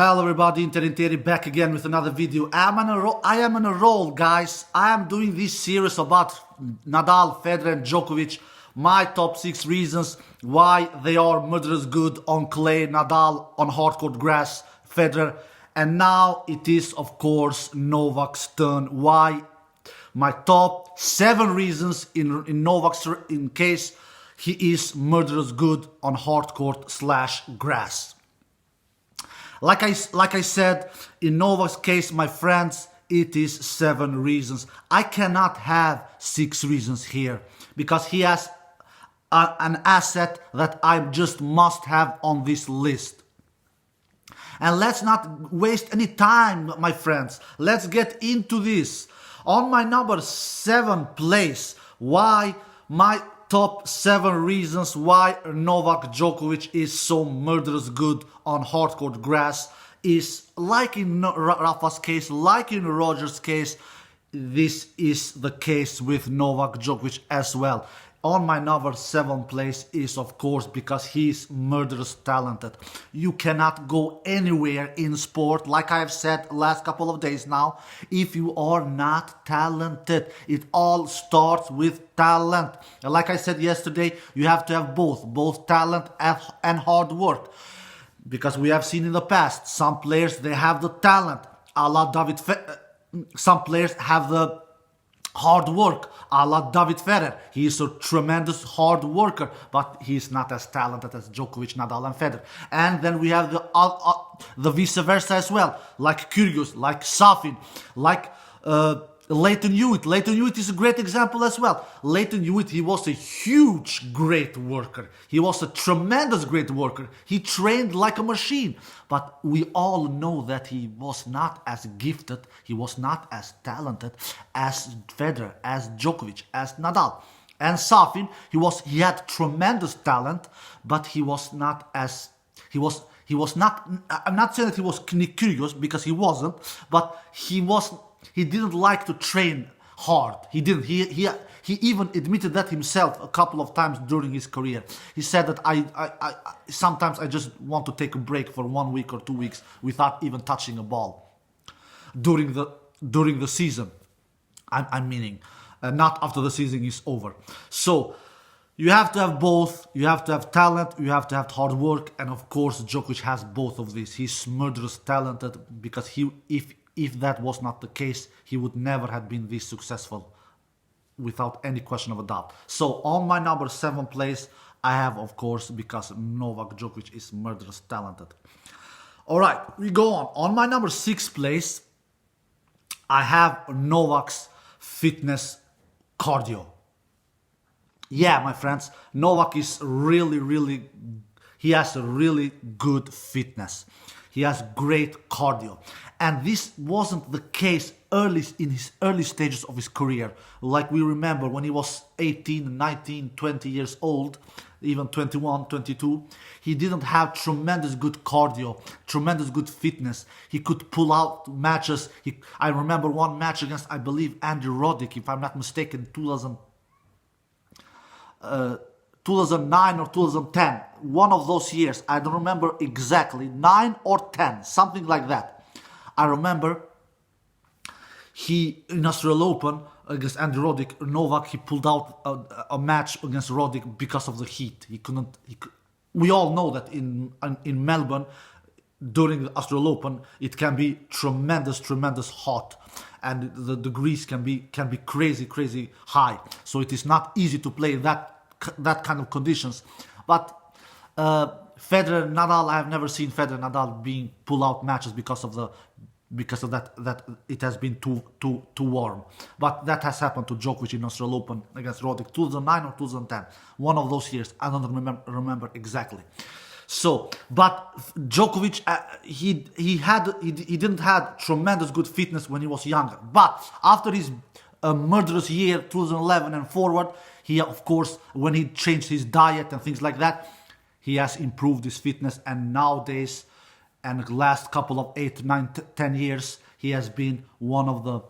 Hello everybody, Interi back again with another video. I am on a roll, guys. I am doing this series about Nadal, Federer and Djokovic. My top 6 reasons why they are murderous good on clay, Nadal on hardcourt grass, Federer. And now it is, of course, Novak's turn. Why? My top 7 reasons in Novak's in case he is murderous good on hardcourt / grass. Like I said, in Novak's case, my friends, it is 7 reasons. I cannot have 6 reasons here because he has an asset that I just must have on this list. And let's not waste any time, my friends. Let's get into this. On my number 7 place, why my top 7 reasons why Novak Djokovic is so murderous good on hardcourt grass is like in Rafa's case, like in Roger's case, this is the case with Novak Djokovic as well. On my number 7 place is, of course, because he's murderous talented. You cannot go anywhere in sport, like I have said last couple of days now, if you are not talented. It all starts with talent. And like I said yesterday, you have to have both talent and hard work. Because we have seen in the past, some players, they have the talent, a la some players have the hard work, a la David Ferrer. He is a tremendous hard worker, but he's not as talented as Djokovic, Nadal and Federer. And then we have the vice versa as well, like Kyrgios, like Safin, like Leighton Hewitt. Leighton Hewitt is a great example as well. Leighton Hewitt, he was a huge, great worker. He was a tremendous great worker. He trained like a machine. But we all know that he was not as gifted, he was not as talented as Federer, as Djokovic, as Nadal. And Safin, he had tremendous talent, but he was not as... He was not... I'm not saying that he was Kyrgios, because he wasn't, but he didn't like to train hard. He didn't. He even admitted that himself a couple of times during his career. He said that I sometimes I just want to take a break for 1 week or 2 weeks without even touching a ball during the season. I'm meaning, not after the season is over. So you have to have both. You have to have talent, you have to have hard work, and of course Djokovic has both of these. He's murderous talented because if that was not the case, he would never have been this successful without any question of a doubt. So on my number 7 place, I have, of course, because Novak Djokovic is murderous talented. Alright, we go on. On my number 6 place, I have Novak's fitness cardio. Yeah, my friends, Novak is he has a really good fitness. He has great cardio. And this wasn't the case in his early stages of his career. Like we remember when he was 18, 19, 20 years old, even 21, 22, he didn't have tremendous good cardio, tremendous good fitness. He could pull out matches. I remember one match against, I believe, Andy Roddick, if I'm not mistaken, 2009 or 2010, one of those years, I don't remember exactly, 9 or 10, something like that. I remember in Australian Open against Andy Roddick, Novak, he pulled out a match against Roddick because of the heat. We all know that in Melbourne, during the Australian Open, it can be tremendous hot, and the degrees can be crazy high. So it is not easy to play that kind of conditions. But Federer, Nadal, I have never seen Federer, Nadal being pull out matches because of that it has been too warm. But that has happened to Djokovic in Australian Open against Roddick, 2009 or 2010, one of those years. I don't remember exactly. So, but Djokovic, he didn't have tremendous good fitness when he was younger. But after his murderous year, 2011 and forward, he, of course, when he changed his diet and things like that, he has improved his fitness, and nowadays, and the last couple of 8, 9, 10 years, he has been one of the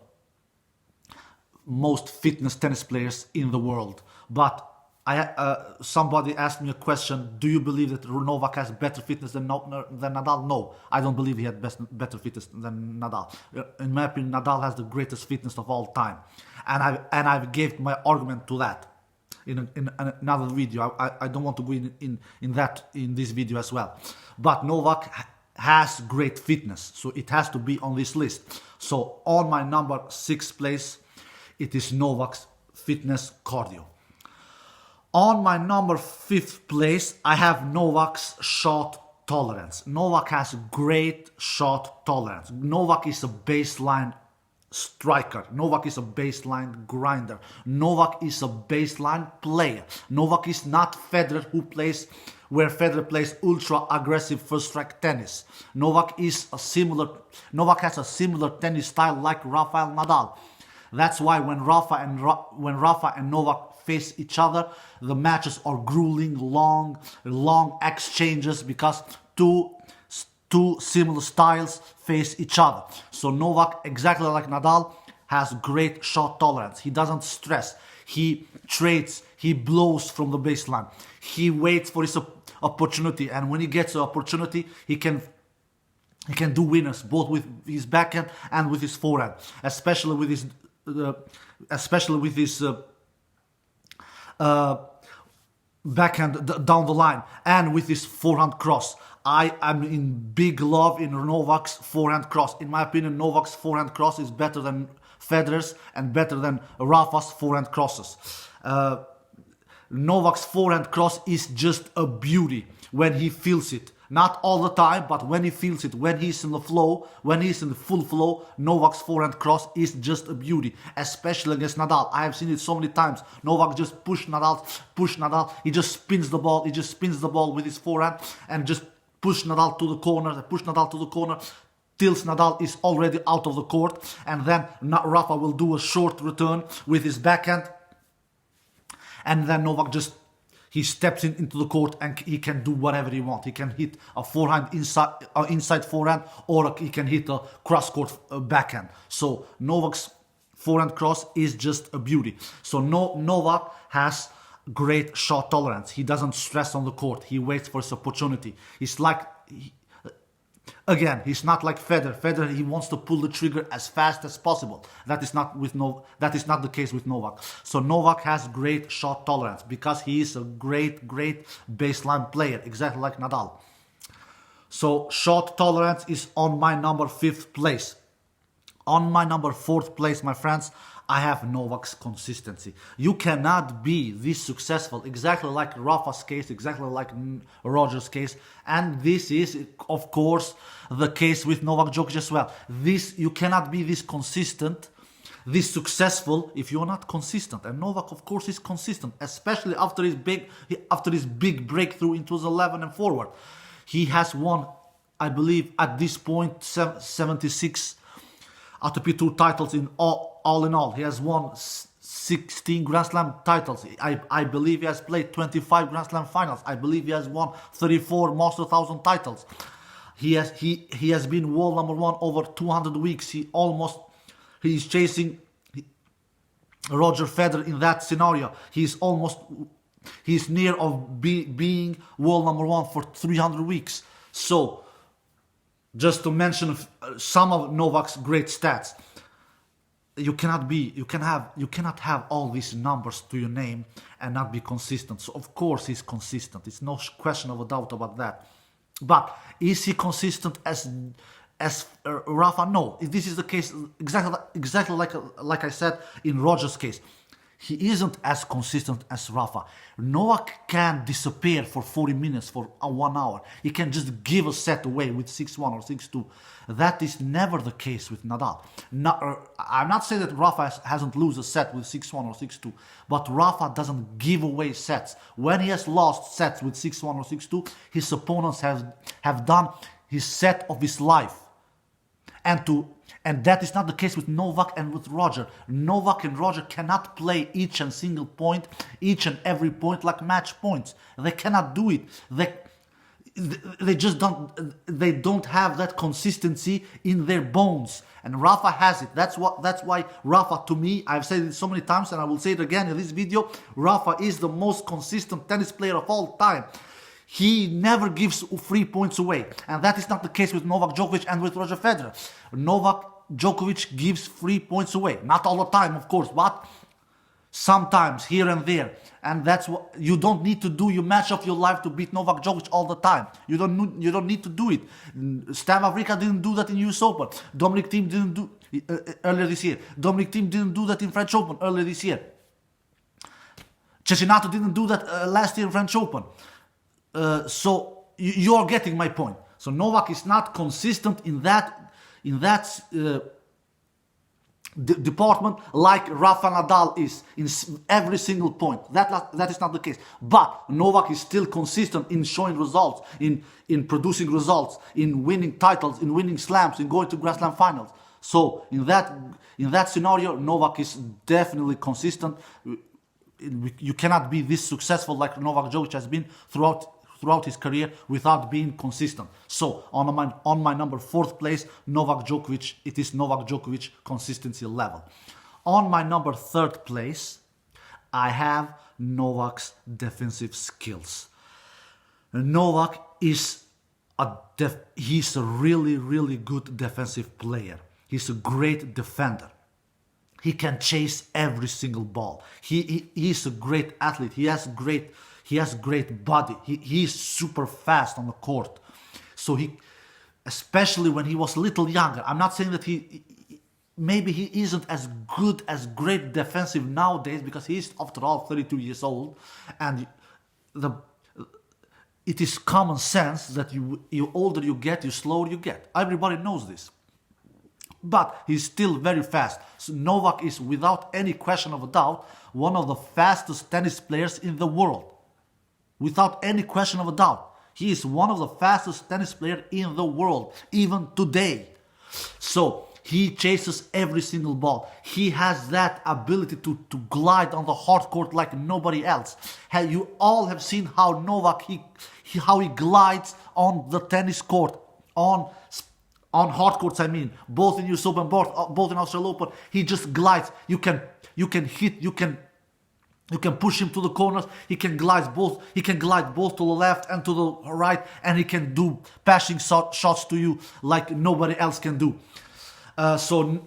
most fitness tennis players in the world. But Somebody asked me a question, do you believe that Novak has better fitness than Nadal? No, I don't believe he had better fitness than Nadal. In my opinion, Nadal has the greatest fitness of all time. And I've gave my argument to that in another video. I don't want to go in this video as well. But Novak has great fitness, so it has to be on this list. So on my number 6 place, it is Novak's fitness cardio. On my number 5th place, I have Novak's shot tolerance. Novak has great shot tolerance. Novak is a baseline striker. Novak is a baseline grinder. Novak is a baseline player. Novak is not Federer, where Federer plays ultra aggressive first strike tennis. Novak has a similar tennis style like Rafael Nadal. That's why when Rafa and Novak face each other, the matches are grueling, long exchanges, because two similar styles face each other. So Novak, exactly like Nadal, has great shot tolerance. He doesn't stress. He trades. He blows from the baseline. He waits for his opportunity, and when he gets an opportunity, he can do winners both with his backhand and with his forehand, especially with his backhand down the line, and with his forehand cross. I am in big love in Novak's forehand cross. In my opinion, Novak's forehand cross is better than Federer's and better than Rafa's forehand crosses. Novak's forehand cross is just a beauty when he feels it. Not all the time, but when he feels it, when he's in the flow, when he's in the full flow, Novak's forehand cross is just a beauty, especially against Nadal. I have seen it so many times. Novak just push Nadal. He just spins the ball with his forehand and just push Nadal to the corner, tills Nadal is already out of the court, and then Rafa will do a short return with his backhand, and then Novak he steps into the court and he can do whatever he wants. He can hit a forehand inside forehand, or he can hit a cross-court backhand. So Novak's forehand cross is just a beauty. So Novak has great shot tolerance. He doesn't stress on the court. He waits for his opportunity. He's like... Again, he's not like Federer. Federer, he wants to pull the trigger as fast as possible. That is not the case with Novak. So Novak has great shot tolerance because he is a great baseline player, exactly like Nadal. So shot tolerance is on my number 5th place. On my number 4th place, my friends, I have Novak's consistency. You cannot be this successful, exactly like Rafa's case, exactly like Roger's case, and this is, of course, the case with Novak Djokovic as well. You cannot be this consistent, this successful, if you're not consistent. And Novak, of course, is consistent, especially after his big breakthrough in 2011 and forward. He has won, I believe, at this point, 76 ATP Tour titles in all in all. He has won 16 Grand Slam titles. I believe he has played 25 Grand Slam finals. I believe he has won 34 Master 1000 titles. He has been world number 1 over 200 weeks. He's chasing Roger Federer in that scenario. He's near of being world number 1 for 300 weeks. So, just to mention some of Novak's great stats, you cannot have all these numbers to your name and not be consistent. So of course he's consistent. It's no question of a doubt about that. But is he consistent as Rafa? No. This is the case exactly like I said in Roger's case. He isn't as consistent as Rafa. Novak can disappear for 40 minutes, for 1 hour. He can just give a set away with 6-1 or 6-2. That is never the case with Nadal. I'm not saying that Rafa hasn't lost a set with 6-1 or 6-2, but Rafa doesn't give away sets. When he has lost sets with 6-1 or 6-2, his opponents have done his set of his life. And that is not the case with Novak and with Roger. Novak and Roger cannot play each and single point, each and every point like match points. They cannot do it. they just don't have that consistency in their bones, and Rafa has it. That's why Rafa, to me, I've said it so many times and I will say it again in this video, Rafa is the most consistent tennis player of all time. He never gives 3 points away, and that is not the case with Novak Djokovic and with Roger Federer. Novak Djokovic gives 3 points away, not all the time, of course, but sometimes here and there. And that's what you don't need to do. You match of your life to beat Novak Djokovic all the time. You don't need to do it. Stan Wawrinka didn't do that in US Open. Dominic Thiem didn't do earlier this year. Dominic Thiem didn't do that in French Open earlier this year. Cecchinato didn't do that last year in French Open. So you're getting my point. So Novak is not consistent in that department like Rafa Nadal is in every single point. That is not the case. But Novak is still consistent in showing results, in producing results, in winning titles, in winning slams, in going to Grand Slam finals. So in that scenario, Novak is definitely consistent. You cannot be this successful like Novak Djokovic has been throughout his career without being consistent. So on my number 4th place, Novak Djokovic. It is Novak Djokovic consistency level. On my number 3rd place, I have Novak's defensive skills. Novak is he's a really good defensive player. He's a great defender. He can chase every single ball. He's a great athlete. He has great body. He's super fast on the court. So especially when he was a little younger, I'm not saying that maybe he isn't as great defensive nowadays, because he's after all 32 years old, and it is common sense that you older you get, you slower you get. Everybody knows this. But he's still very fast. So Novak is, without any question of a doubt, one of the fastest tennis players in the world. Without any question of a doubt. He is one of the fastest tennis players in the world, even today. So he chases every single ball. He has that ability to glide on the hard court like nobody else. You all have seen how Novak, how he glides on the tennis court, on hard courts, I mean, both in US Open, both in Australian Open. He just glides. You can hit, you can push him to the corners. He can glide both to the left and to the right, and he can do passing shots to you like nobody else can do. So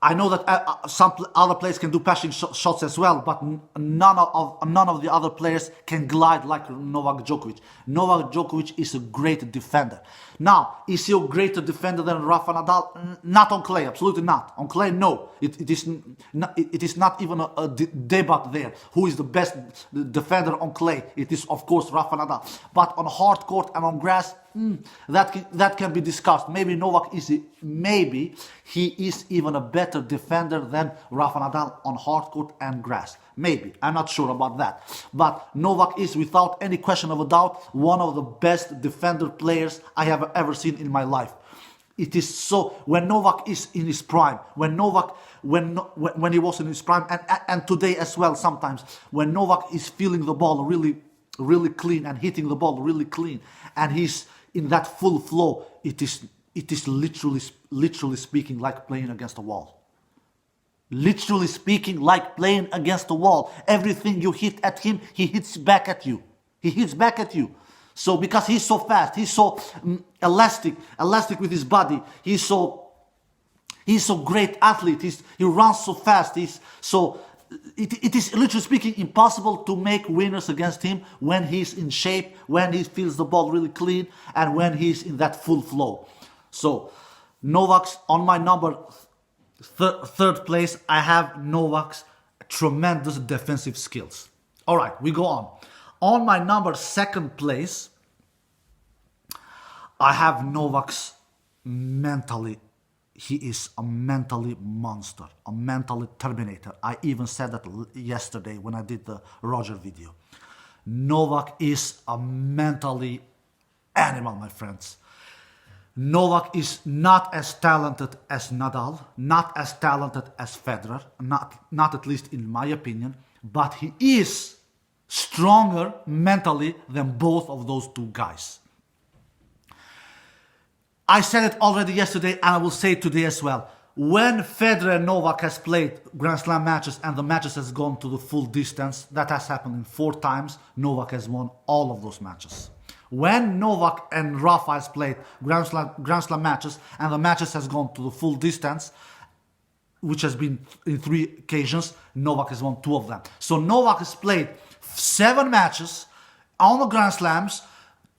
I know that some other players can do passing shots as well, but none of the other players can glide like Novak Djokovic. Novak Djokovic is a great defender. Now, is he a greater defender than Rafa Nadal? Not on clay, absolutely not. On clay, no. It is not even a debate there. Who is the best defender on clay? It is, of course, Rafa Nadal. But on hard court and on grass, that can be discussed. Maybe he is even a better defender than Rafa Nadal on hard court and grass. Maybe. I'm not sure about that. But Novak is, without any question of a doubt, one of the best defender players I have ever seen in my life. It is so, when Novak is in his prime, when he was in his prime, and today as well sometimes, when Novak is feeling the ball really clean and hitting the ball really clean, and he's in that full flow, it is literally speaking like playing against a wall. Literally speaking like playing against a wall. Everything you hit at him, he hits back at you. So because he's so fast, he's so elastic with his body, he's so great athlete, he runs so fast, it is literally speaking impossible to make winners against him when he's in shape, when he feels the ball really clean, and when he's in that full flow. So Novak's on my number 3rd place. I have Novak's tremendous defensive skills. All right, we go on. On my number 2nd place, I have Novak's mentally. He is a mentally monster, a mentally terminator. I even said that yesterday when I did the Roger video. Novak is a mentally animal, my friends. Novak is not as talented as Nadal, not as talented as Federer, not at least in my opinion, but he is stronger mentally than both of those two guys. I said it already yesterday and I will say it today as well. When Federer and Novak has played Grand Slam matches and the matches has gone to the full distance, that has happened in 4 times, Novak has won all of those matches. When Novak and Rafa has played Grand Slam matches and the matches has gone to the full distance, which has been in 3 occasions, Novak has won 2 of them. So Novak has played 7 matches on the Grand Slams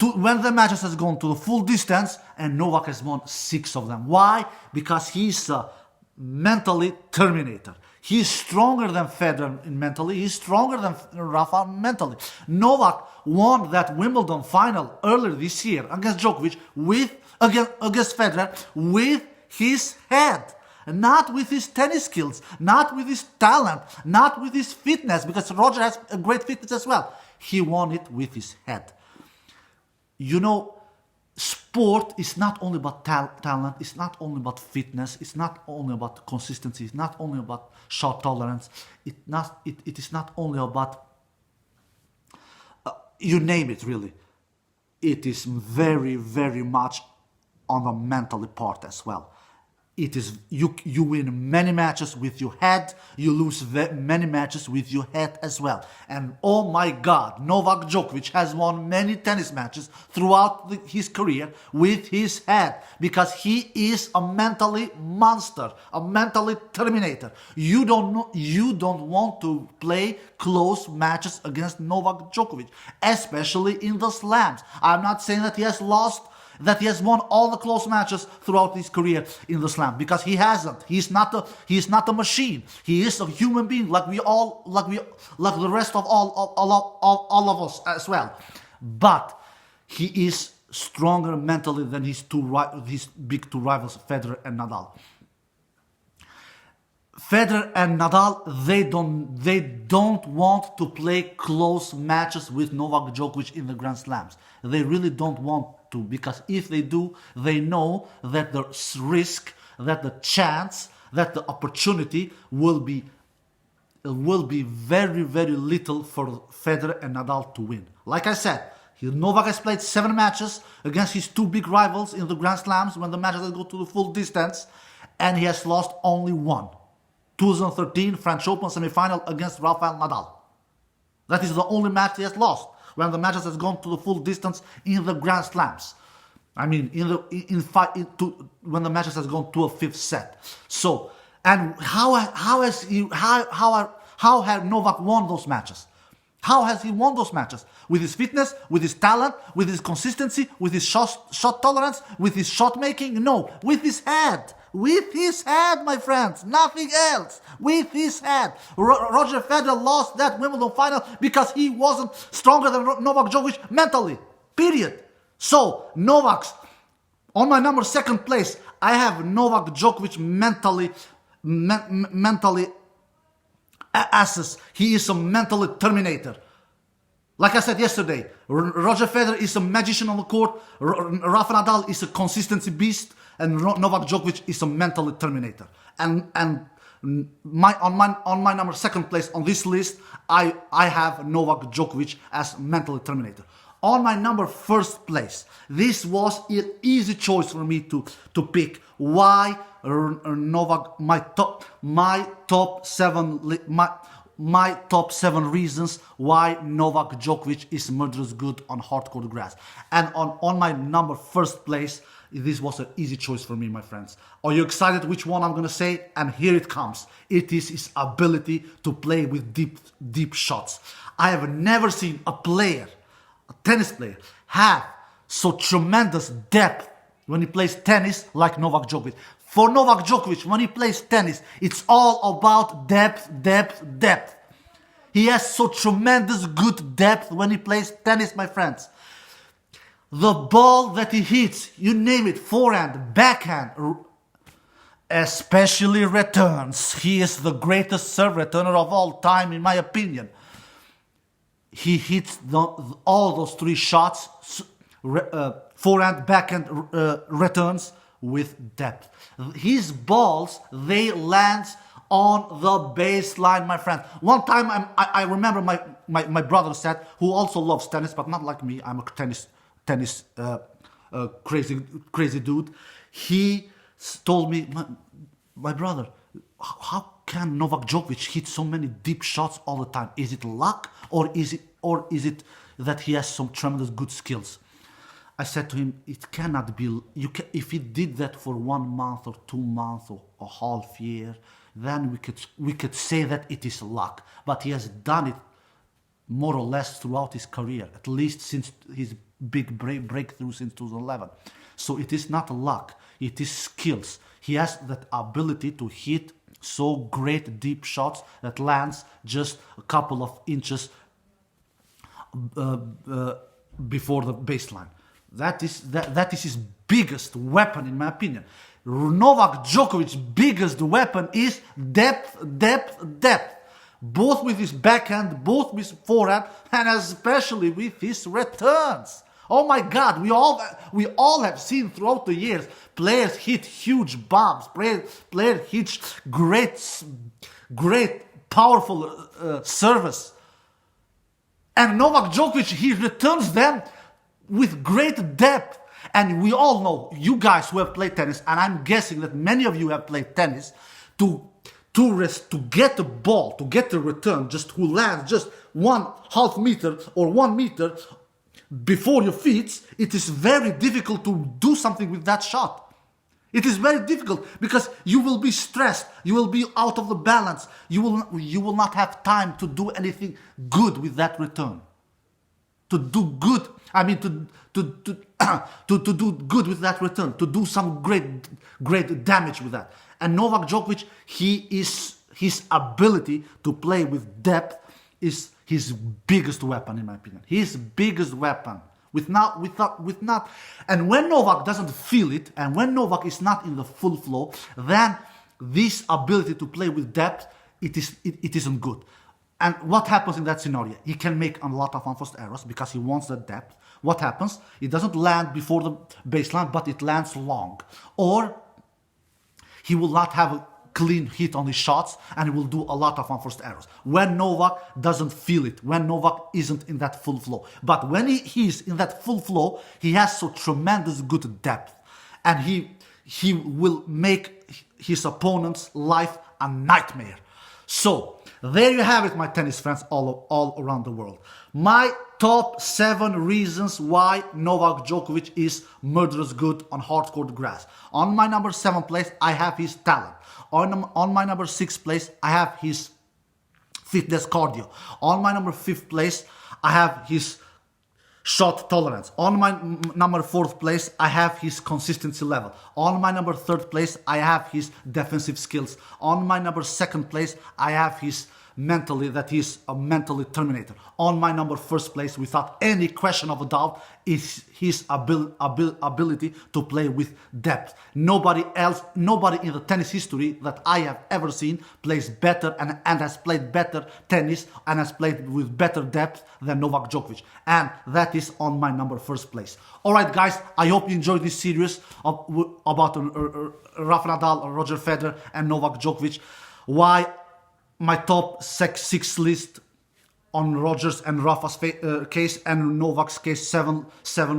when the matches has gone to the full distance, and Novak has won 6 of them. Why? Because he's a mentally terminator. He's stronger than Federer mentally. He's stronger than Rafa mentally. Novak won that Wimbledon final earlier this year against Djokovic against Federer with his head. Not with his tennis skills, not with his talent, not with his fitness, because Roger has a great fitness as well. He won it with his head. You know, sport is not only about talent, it's not only about fitness, it's not only about consistency, it's not only about shot tolerance, it is not only about, you name it really. It is very, very much on the mental part as well. It is you win many matches with your head, you lose many matches with your head as well. And oh my God, Novak Djokovic has won many tennis matches throughout his career with his head, because he is a mentally monster, a mentally terminator. You don't want to play close matches against Novak Djokovic, especially in the slams. I'm not saying that he has won all the close matches throughout his career in the slam, because he hasn't. He's not a machine. He is a human being like the rest of all of us as well. But he is stronger mentally than his big 2 rivals, Federer and Nadal. Federer and Nadal, they don't want to play close matches with Novak Djokovic in the Grand Slams. They really don't want to, because if they do, they know that the risk, that the chance, that the opportunity will be very, very little for Federer and Nadal to win. Like I said, Novak has played 7 matches against his 2 big rivals in the Grand Slams when the matches go to the full distance, and he has lost only 1. 2013 French Open semi-final against Rafael Nadal. That is the only match he has lost when the matches has gone to the full distance in the Grand Slams. I mean, when the matches has gone to a 5th set. So, and how has Novak won those matches? How has he won those matches? With his fitness, with his talent, with his consistency, with his shot tolerance, with his shot making? No, with his head. With his head, my friends, nothing else. With his head. Roger Federer lost that Wimbledon final because he wasn't stronger than Novak Djokovic mentally. Period. So, Novak's, on my number 2nd place, I have Novak Djokovic mentally assess. He is a mentally terminator. Like I said yesterday, Roger Federer is a magician on the court, Rafa Nadal is a consistency beast, and Novak Djokovic is a mentally terminator. And on my number 2nd place on this list, I have Novak Djokovic as mentally terminator. On my number 1st place, this was an easy choice for me to pick. Why Novak? My top 7 reasons why Novak Djokovic is murderous good on hardcourt grass. And on my number 1st place, this was an easy choice for me, my friends. Are you excited which one I'm going to say? And here it comes. It is his ability to play with deep shots. I have never seen a tennis player, have so tremendous depth when he plays tennis like Novak Djokovic. For Novak Djokovic, when he plays tennis, it's all about depth. He has so tremendous good depth when he plays tennis, my friends. The ball that he hits, you name it, forehand, backhand, especially returns. He is the greatest serve returner of all time, in my opinion. He hits all those 3 shots, forehand, backhand, returns with depth. His balls, they land on the baseline, my friend. One time I remember my brother said, who also loves tennis, but not like me, I'm a tennis crazy dude. He told me, my brother, how can Novak Djokovic hit so many deep shots all the time? Is it luck, or is it that he has some tremendous good skills? I said to him, it cannot be. If he did that for 1 month or 2 months or a half year, then we could say that it is luck. But he has done it more or less throughout his career, at least since his big breakthrough since 2011. So it is not luck, it is skills. He has that ability to hit so great deep shots that lands just a couple of inches before the baseline. That is his biggest weapon, in my opinion. Novak Djokovic's biggest weapon is depth. Both with his backhand, both with his forehand, and especially with his returns. Oh my God, we all have seen throughout the years players hit huge bombs, players hit great, powerful service. And Novak Djokovic, he returns them with great depth. And we all know, you guys who have played tennis, and I'm guessing that many of you have played tennis, to get the ball, to get the return, just who lands just 1/2 meter or 1 meter before your feet, it is very difficult to do something with that shot. It is very difficult because you will be stressed, you will be out of the balance, you will not have time to do anything good with that return. To do good, I mean to do good with that return, to do some great damage with that. And Novak Djokovic, his ability to play with depth is his biggest weapon, in my opinion. His biggest weapon. And when Novak doesn't feel it, and when Novak is not in the full flow, then this ability to play with depth, it isn't good. And what happens in that scenario? He can make a lot of unforced errors because he wants the depth. What happens? It doesn't land before the baseline, but it lands long. Or he will not have a clean hit on his shots, and he will do a lot of unforced errors. When Novak doesn't feel it, when Novak isn't in that full flow. But when he's in that full flow, he has so tremendous good depth. And he will make his opponent's life a nightmare. So, there you have it, my tennis friends all around the world. My top 7 reasons why Novak Djokovic is murderous good on hardcourt grass. On my number 7 place, I have his talent. On my number 6 place, I have his fitness cardio. On my number 5th place, I have his shot tolerance. On my number 4th place, I have his consistency level. On my number 3rd place, I have his defensive skills. On my number 2nd place, I have his that he's a mentally terminator. On my number 1st place, without any question of a doubt, is his ability to play with depth. Nobody in the tennis history that I have ever seen plays better and has played better tennis and has played with better depth than Novak Djokovic. And that is on my number 1st place. Alright guys, I hope you enjoyed this series about Rafa Nadal, Roger Federer and Novak Djokovic. Why my top 6 list on Rogers and Rafa's case, and Novak's case, 7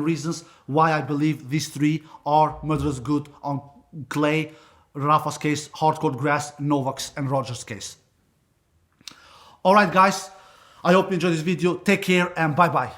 reasons why I believe these 3 are murderous good on clay, Rafa's case, hardcourt grass, Novak's and Rogers' case. Alright guys, I hope you enjoyed this video. Take care and bye bye.